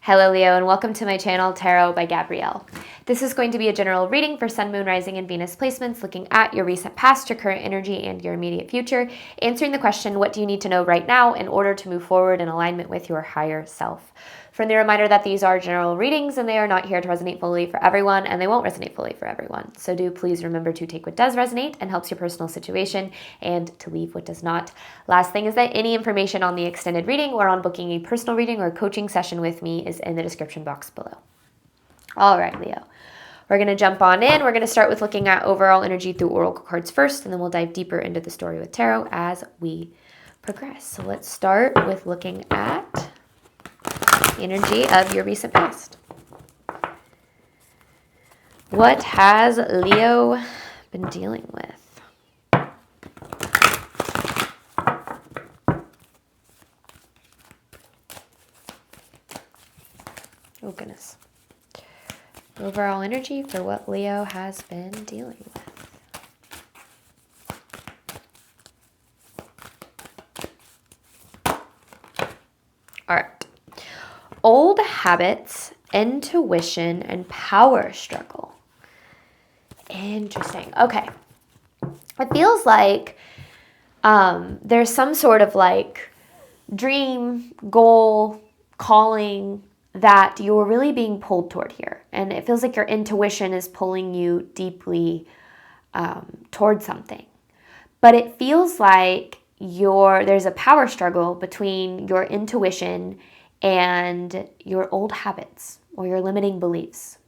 Hello Leo, and welcome to my channel, Tarot by Gabrielle. This is going to be a general reading for Sun, Moon, Rising, and Venus placements, looking at your recent past, your current energy, and your immediate future, answering the question, what do you need to know right now in order to move forward in alignment with your higher self? Friendly reminder that these are general readings and they are not here to resonate fully for everyone, and they won't resonate fully for everyone. So do please remember to take what does resonate and helps your personal situation and to leave what does not. Last thing is that any information on the extended reading or on booking a personal reading or coaching session with me is in the description box below. All right, Leo. We're going to jump on in. We're going to start with looking at overall energy through oracle cards first, and then we'll dive deeper into the story with tarot as we progress. So let's start with looking at energy of your recent past. What has Leo been dealing with? Oh, goodness. Overall energy for what Leo has been dealing with. All right. Old habits, intuition, and power struggle. Interesting. Okay. It feels like there's some sort of like dream, goal, calling that you're really being pulled toward here. And it feels like your intuition is pulling you deeply toward something. But it feels like there's a power struggle between your intuition and your old habits or your limiting beliefs.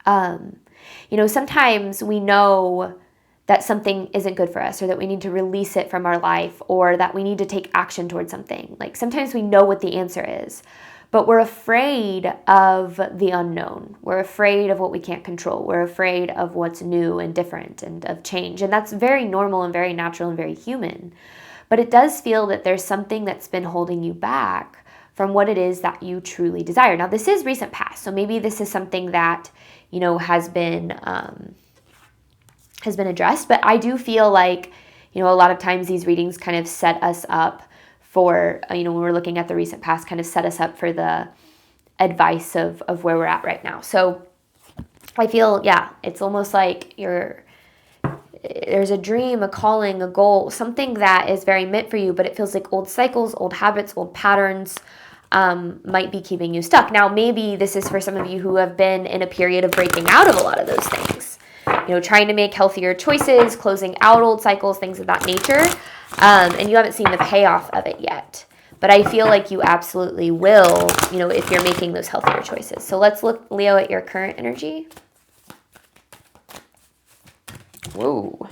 Sometimes we know that something isn't good for us, or that we need to release it from our life, or that we need to take action towards something. Like sometimes we know what the answer is, but we're afraid of the unknown. We're afraid of what we can't control. We're afraid of what's new and different and of change. And that's very normal and very natural and very human. But it does feel that there's something that's been holding you back from what it is that you truly desire. Now, this is recent past, so maybe this is something that, has been addressed. But I do feel like, a lot of times these readings kind of set us up for, when we're looking at the recent past, kind of set us up for the advice of where we're at right now. So I feel, it's almost like there's a dream, a calling, a goal, something that is very meant for you, but it feels like old cycles, old habits, old patterns might be keeping you stuck. Now, maybe this is for some of you who have been in a period of breaking out of a lot of those things, trying to make healthier choices, closing out old cycles, things of that nature, and you haven't seen the payoff of it yet. But I feel like you absolutely will, if you're making those healthier choices. So let's look, Leo, at your current energy. Whoa.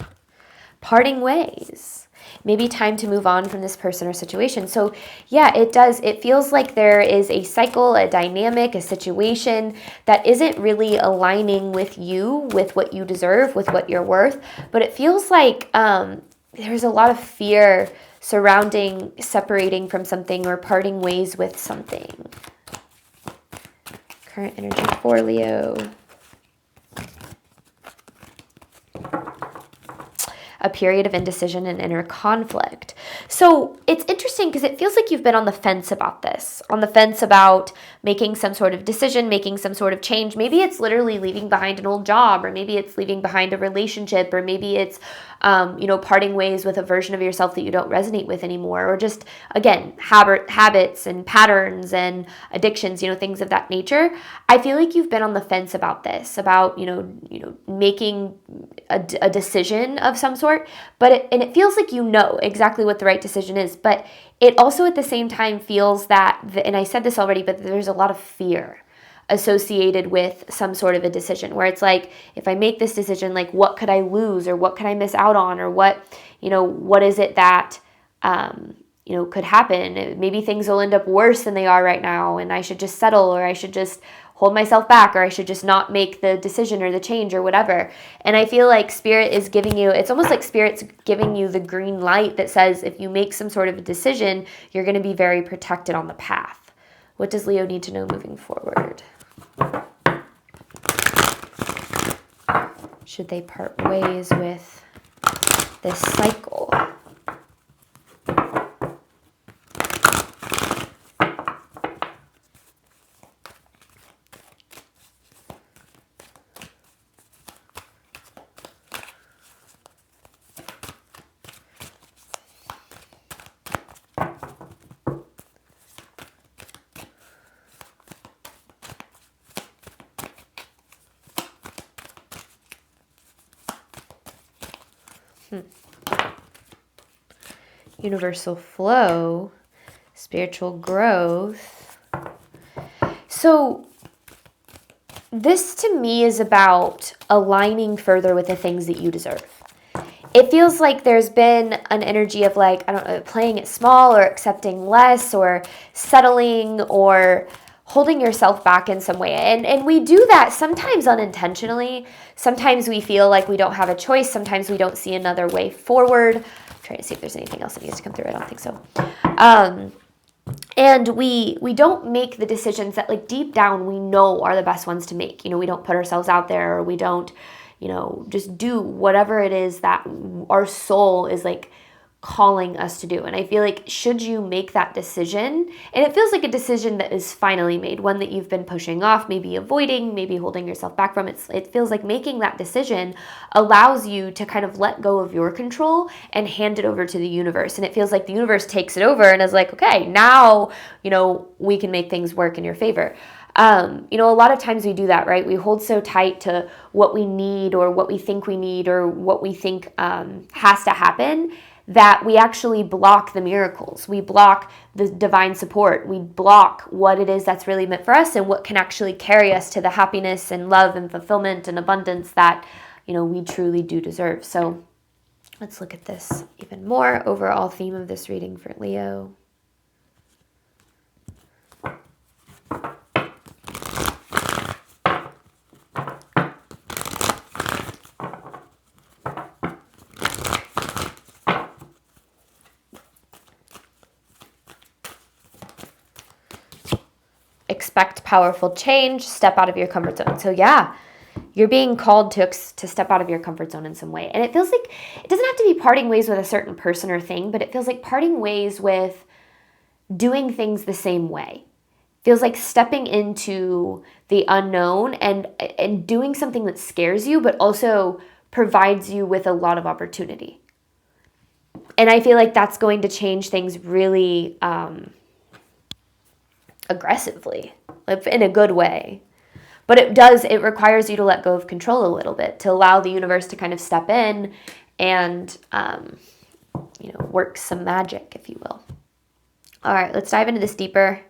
Parting ways. Maybe time to move on from this person or situation. So it does. It feels like there is a cycle, a dynamic, a situation that isn't really aligning with you, with what you deserve, with what you're worth. But it feels like there's a lot of fear surrounding separating from something or parting ways with something. Current energy for Leo. A period of indecision and inner conflict. So it's interesting because it feels like you've been on the fence about this, on the fence about making some sort of decision, making some sort of change. Maybe it's literally leaving behind an old job, or maybe it's leaving behind a relationship, or maybe it's, parting ways with a version of yourself that you don't resonate with anymore, or just, again, habits and patterns and addictions, things of that nature. I feel like you've been on the fence about this, about, making a decision of some sort, but it feels like exactly what the right decision is, but it also at the same time feels that, and I said this already, but there's a lot of fear associated with some sort of a decision where it's like, if I make this decision, like what could I lose, or what could I miss out on, or what is it that, could happen? Maybe things will end up worse than they are right now, and I should just settle, or I should just hold myself back, or I should just not make the decision or the change or whatever. And I feel like Spirit is giving you, it's almost like Spirit's giving you the green light that says if you make some sort of a decision, you're going to be very protected on the path. What does Leo need to know moving forward? Should they part ways with this cycle? Universal flow, spiritual growth. So this to me is about aligning further with the things that you deserve. It feels like there's been an energy of like, I don't know, playing it small or accepting less or settling or holding yourself back in some way. And we do that sometimes unintentionally. Sometimes we feel like we don't have a choice. Sometimes we don't see another way forward. I'm trying to see if there's anything else that needs to come through. I don't think so. And we don't make the decisions that like deep down we know are the best ones to make. You know, we don't put ourselves out there, or we don't, you know, just do whatever it is that our soul is like calling us to do. And I feel like should you make that decision, and it feels like a decision that is finally made, one that you've been pushing off, maybe avoiding, maybe holding yourself back from, it feels like making that decision allows you to kind of let go of your control and hand it over to the universe. And it feels like the universe takes it over and is like, okay, now, you know, we can make things work in your favor. You know, a lot of times we do that, right? We hold so tight to what we need or what we think we need or what we think has to happen, that we actually block the miracles. We block the divine support. We block what it is that's really meant for us and what can actually carry us to the happiness and love and fulfillment and abundance that, you know, we truly do deserve. So let's look at this even more. Overall theme of this reading for Leo. Expect powerful change, step out of your comfort zone. So yeah, you're being called to step out of your comfort zone in some way. And it feels like it doesn't have to be parting ways with a certain person or thing, but it feels like parting ways with doing things the same way. It feels like stepping into the unknown and doing something that scares you, but also provides you with a lot of opportunity. And I feel like that's going to change things really aggressively, like in a good way. But it requires you to let go of control a little bit, to allow the universe to kind of step in and, you know, work some magic, if you will. All right, let's dive into this deeper.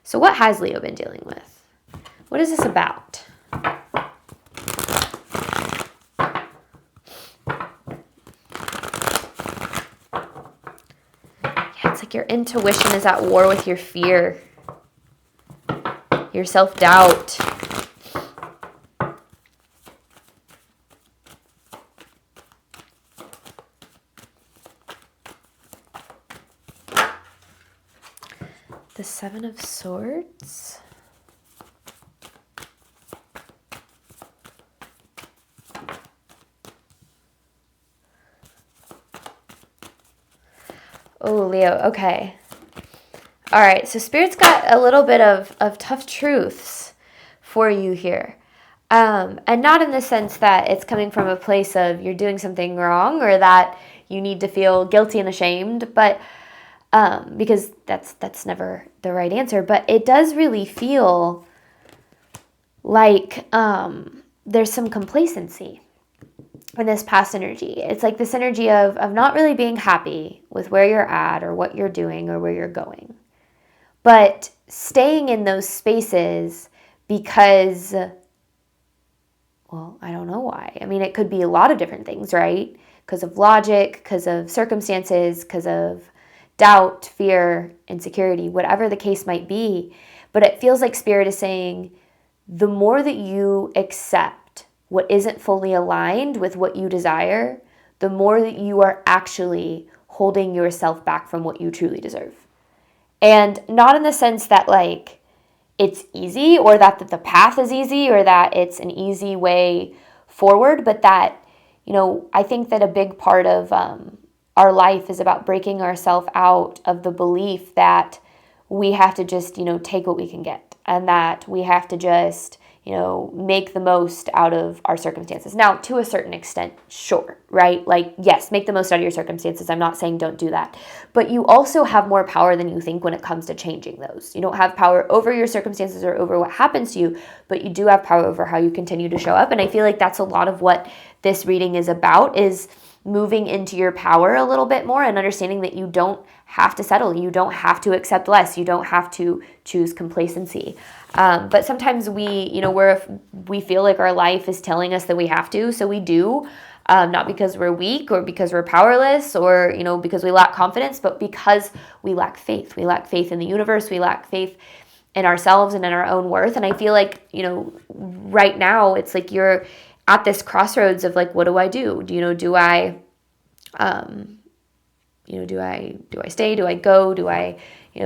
So what has Leo been dealing with? What is this about? Yeah, it's like your intuition is at war with your fear. Your self-doubt. The Seven of Swords. Oh, Leo, okay. All right, so Spirit's got a little bit of tough truths for you here. And not in the sense that it's coming from a place of you're doing something wrong or that you need to feel guilty and ashamed, but because that's never the right answer. But it does really feel like there's some complacency in this past energy. It's like this energy of not really being happy with where you're at or what you're doing or where you're going. But staying in those spaces because, well, I don't know why. I mean, it could be a lot of different things, right? Because of logic, because of circumstances, because of doubt, fear, insecurity, whatever the case might be. But it feels like Spirit is saying, the more that you accept what isn't fully aligned with what you desire, the more that you are actually holding yourself back from what you truly deserve. And not in the sense that like it's easy or that the path is easy or that it's an easy way forward, but that, you know, I think that a big part of our life is about breaking ourselves out of the belief that we have to just, you know, take what we can get and that we have to just, you know, make the most out of our circumstances. Now, to a certain extent, sure, right? Like, yes, make the most out of your circumstances. I'm not saying don't do that. But you also have more power than you think when it comes to changing those. You don't have power over your circumstances or over what happens to you, but you do have power over how you continue to show up. And I feel like that's a lot of what this reading is about, is moving into your power a little bit more and understanding that you don't have to settle. You don't have to accept less. You don't have to choose complacency. But sometimes we feel like our life is telling us that we have to, so we do. Not because we're weak or because we're powerless or, because we lack confidence, but because we lack faith. We lack faith in the universe. We lack faith in ourselves and in our own worth. And I feel like, right now it's like you're at this crossroads of like, what do I do? Do I stay? Do I go? Do I,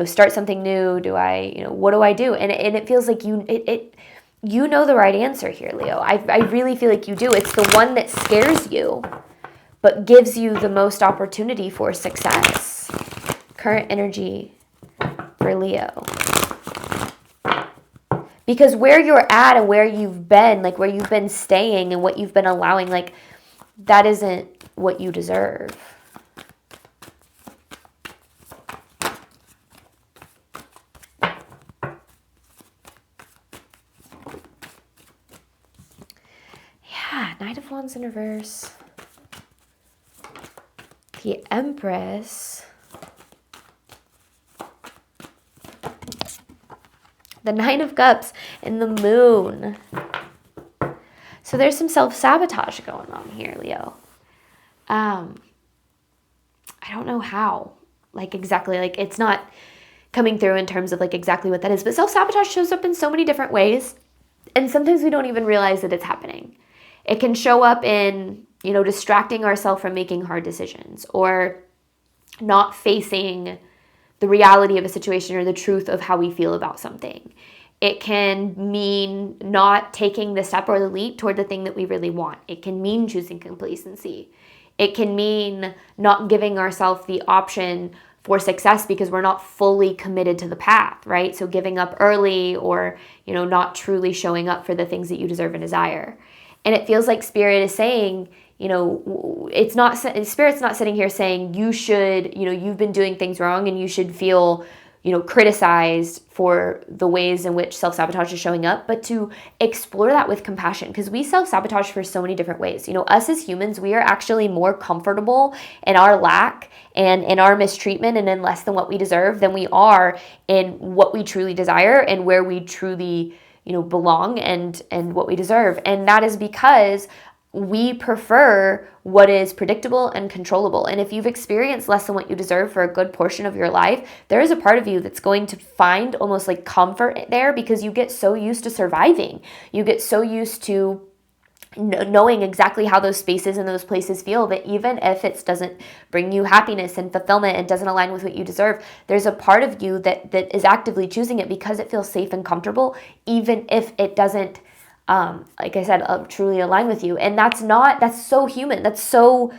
start something new? Do I, what do I do? And it feels like you know the right answer here, Leo. I really feel like you do. It's the one that scares you, but gives you the most opportunity for success. Current energy for Leo. Because where you're at and where you've been, like where you've been staying and what you've been allowing, like that isn't what you deserve. Yeah, Knight of Wands in reverse. The Empress. The Nine of Cups and the Moon. So there's some self-sabotage going on here, Leo. I don't know how, like exactly, like it's not coming through in terms of like exactly what that is, but self-sabotage shows up in so many different ways. And sometimes we don't even realize that it's happening. It can show up in, distracting ourselves from making hard decisions or not facing the reality of a situation or the truth of how we feel about something. It can mean not taking the step or the leap toward the thing that we really want. It can mean choosing complacency. It can mean not giving ourselves the option for success because we're not fully committed to the path, right? So giving up early or, not truly showing up for the things that you deserve and desire. And it feels like Spirit is saying, Spirit's not sitting here saying you should, you've been doing things wrong and you should feel, criticized for the ways in which self-sabotage is showing up, but to explore that with compassion, because we self-sabotage for so many different ways. Us as humans, we are actually more comfortable in our lack and in our mistreatment and in less than what we deserve than we are in what we truly desire and where we truly belong and what we deserve. And that is because we prefer what is predictable and controllable. And if you've experienced less than what you deserve for a good portion of your life, there is a part of you that's going to find almost like comfort there because you get so used to surviving. You get so used to knowing exactly how those spaces and those places feel that even if it doesn't bring you happiness and fulfillment and doesn't align with what you deserve, there's a part of you that is actively choosing it because it feels safe and comfortable, even if it doesn't, like I said, truly align with you. And that's so human. That's so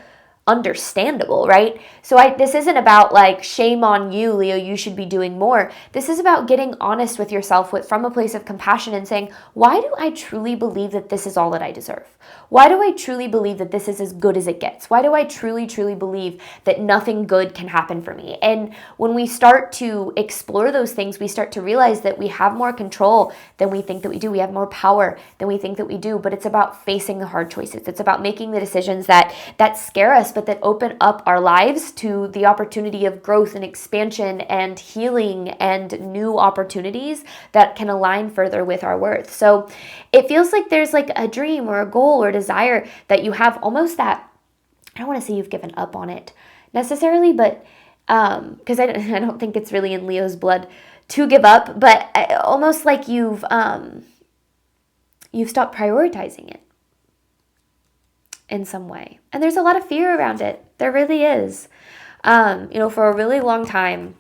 understandable, right? So this isn't about like shame on you, Leo, you should be doing more. This is about getting honest with yourself from a place of compassion and saying, why do I truly believe that this is all that I deserve? Why do I truly believe that this is as good as it gets? Why do I truly, truly believe that nothing good can happen for me? And when we start to explore those things, we start to realize that we have more control than we think that we do. We have more power than we think that we do, but it's about facing the hard choices. It's about making the decisions that scare us, but that open up our lives to the opportunity of growth and expansion and healing and new opportunities that can align further with our worth. So it feels like there's like a dream or a goal or desire that you have, almost that, I don't want to say you've given up on it necessarily, but because I don't think it's really in Leo's blood to give up, but almost like you've stopped prioritizing it in some way. And there's a lot of fear around it. There really is. For a really long time,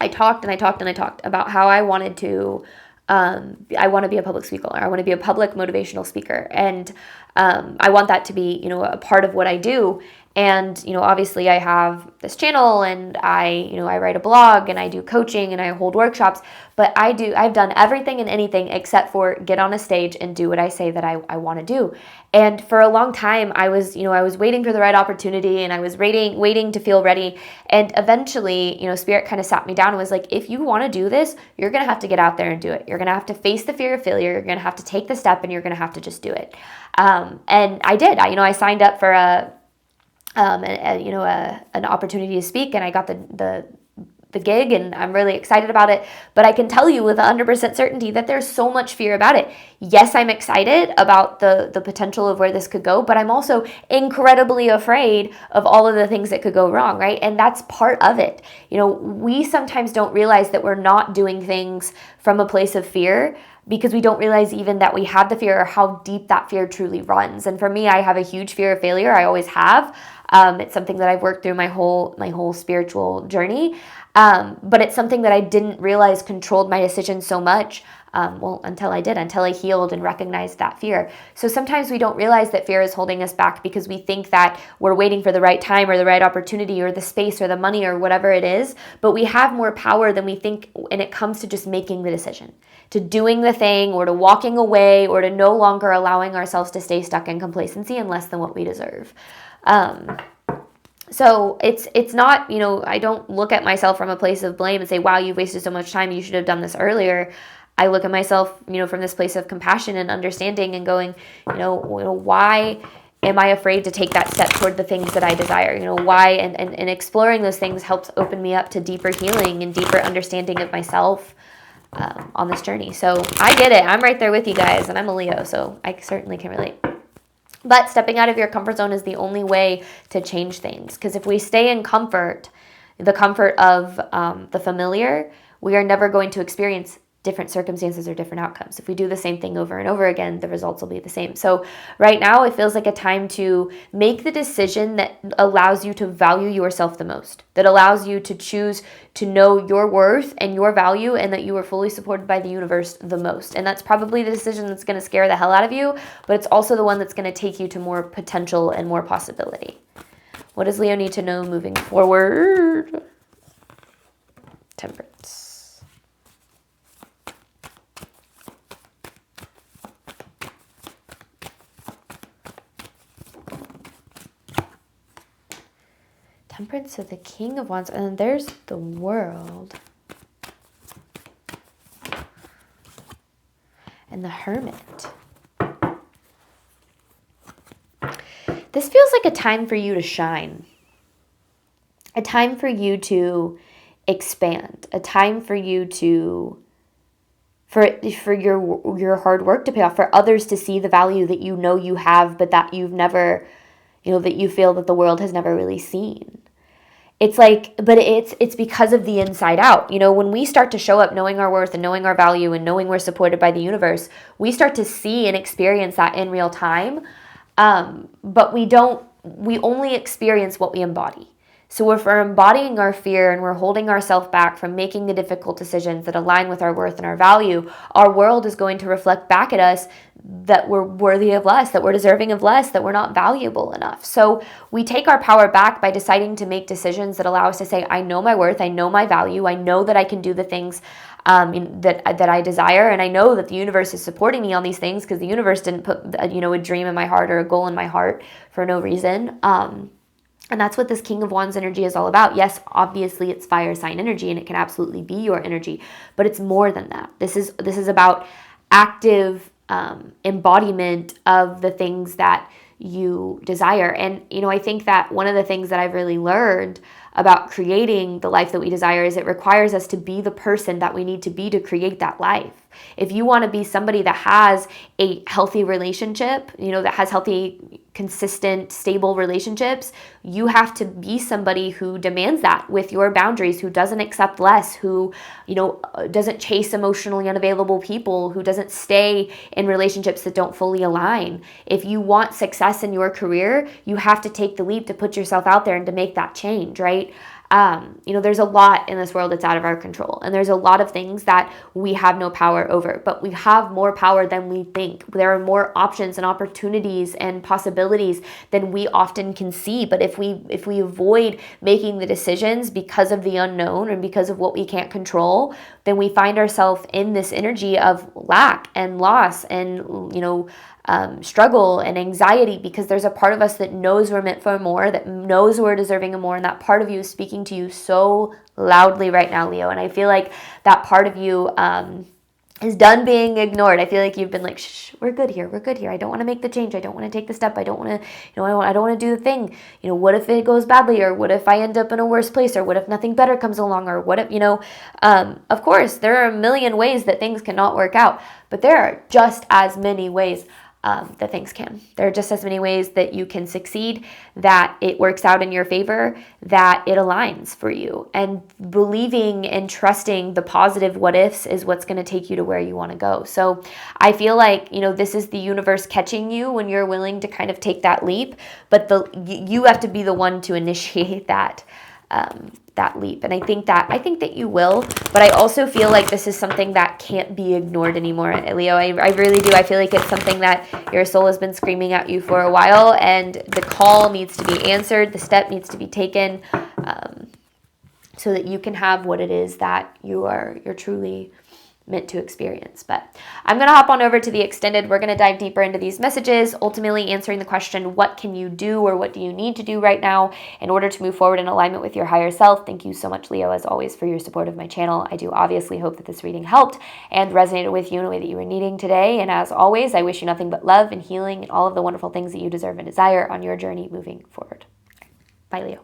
I talked about how I wanted to, I want to be a public speaker. Or I want to be a public motivational speaker. And I want that to be, a part of what I do. And, obviously I have this channel and I write a blog and I do coaching and I hold workshops, but I've done everything and anything except for get on a stage and do what I say that I want to do. And for a long time, I was waiting for the right opportunity and I was waiting to feel ready. And eventually, Spirit kind of sat me down and was like, if you want to do this, you're going to have to get out there and do it. You're going to have to face the fear of failure. You're going to have to take the step and you're going to have to just do it. And I did. I signed up for an opportunity to speak, and I got the gig, and I'm really excited about it. But I can tell you with 100% certainty that there's so much fear about it. Yes, I'm excited about the potential of where this could go, but I'm also incredibly afraid of all of the things that could go wrong, right? And that's part of it. We sometimes don't realize that we're not doing things from a place of fear, because we don't realize even that we have the fear, or how deep that fear truly runs. And for me, I have a huge fear of failure. I always have. It's something that I've worked through my whole spiritual journey. But it's something that I didn't realize controlled my decisions so much. Until I healed and recognized that fear. So sometimes we don't realize that fear is holding us back, because we think that we're waiting for the right time or the right opportunity or the space or the money or whatever it is. But we have more power than we think when it comes to just making the decision, to doing the thing, or to walking away, or to no longer allowing ourselves to stay stuck in complacency and less than what we deserve. So it's not, I don't look at myself from a place of blame and say, wow, you've wasted so much time, you should have done this earlier. I look at myself, from this place of compassion and understanding and going, why am I afraid to take that step toward the things that I desire? Why? And exploring those things helps open me up to deeper healing and deeper understanding of myself on this journey. So I get it. I'm right there with you guys, and I'm a Leo, so I certainly can relate. But stepping out of your comfort zone is the only way to change things, because if we stay in comfort, the comfort of the familiar, we are never going to experience different circumstances or different outcomes. If we do the same thing over and over again, the results will be the same. So right now, it feels like a time to make the decision that allows you to value yourself the most, that allows you to choose to know your worth and your value, and that you are fully supported by the universe the most. And that's probably the decision that's going to scare the hell out of you, but it's also the one that's going to take you to more potential and more possibility. What does Leo need to know moving forward? Temperance. Temperance, so the King of Wands, and then there's the World. And the Hermit. This feels like a time for you to shine. A time for you to expand. A time for you to, for your hard work to pay off, for others to see the value that you have, but that you've never, that you feel that the world has never really seen. It's like, but it's because of the inside out. When we start to show up knowing our worth and knowing our value and knowing we're supported by the universe, we start to see and experience that in real time. But we only experience what we embody. So if we're embodying our fear and we're holding ourselves back from making the difficult decisions that align with our worth and our value, our world is going to reflect back at us that we're worthy of less, that we're deserving of less, that we're not valuable enough. So we take our power back by deciding to make decisions that allow us to say, I know my worth, I know my value, I know that I can do the things that I desire, and I know that the universe is supporting me on these things, because the universe didn't put a dream in my heart or a goal in my heart for no reason. And that's what this King of Wands energy is all about. Yes, obviously it's fire sign energy, and it can absolutely be your energy, but it's more than that. This is about active embodiment of the things that you desire. And, I think that one of the things that I've really learned about creating the life that we desire is it requires us to be the person that we need to be to create that life. If you want to be somebody that has a healthy relationship, that has healthy, consistent, stable relationships, you have to be somebody who demands that with your boundaries, who doesn't accept less, who, doesn't chase emotionally unavailable people, who doesn't stay in relationships that don't fully align. If you want success in your career, you have to take the leap to put yourself out there and to make that change, right? There's a lot in this world that's out of our control, and there's a lot of things that we have no power over, but we have more power than we think. There are more options and opportunities and possibilities than we often can see. But if we avoid making the decisions because of the unknown and because of what we can't control, then we find ourselves in this energy of lack and loss and, struggle and anxiety, because there's a part of us that knows we're meant for more, that knows we're deserving of more, and that part of you is speaking to you so loudly right now, Leo. And I feel like that part of you is done being ignored. I feel like you've been like, shh, we're good here. We're good here. I don't want to make the change. I don't want to take the step. I don't want to, I don't want to do the thing. What if it goes badly? Or what if I end up in a worse place? Or what if nothing better comes along? Or what if, of course, there are a million ways that things cannot work out, but there are just as many ways that things can. There are just as many ways that you can succeed, that it works out in your favor, that it aligns for you. And believing and trusting the positive what ifs is what's going to take you to where you want to go. So I feel like, this is the universe catching you when you're willing to kind of take that leap, but you have to be the one to initiate that leap. And I think that you will, but I also feel like this is something that can't be ignored anymore, Leo. I really do. I feel like it's something that your soul has been screaming at you for a while, and the call needs to be answered. The step needs to be taken, so that you can have what it is that you're truly meant to experience. But I'm going to hop on over to the extended. We're going to dive deeper into these messages, ultimately answering the question, what can you do, or what do you need to do right now in order to move forward in alignment with your higher self? Thank you so much, Leo, as always, for your support of my channel. I do obviously hope that this reading helped and resonated with you in a way that you were needing today. And as always, I wish you nothing but love and healing and all of the wonderful things that you deserve and desire on your journey moving forward. Bye, Leo.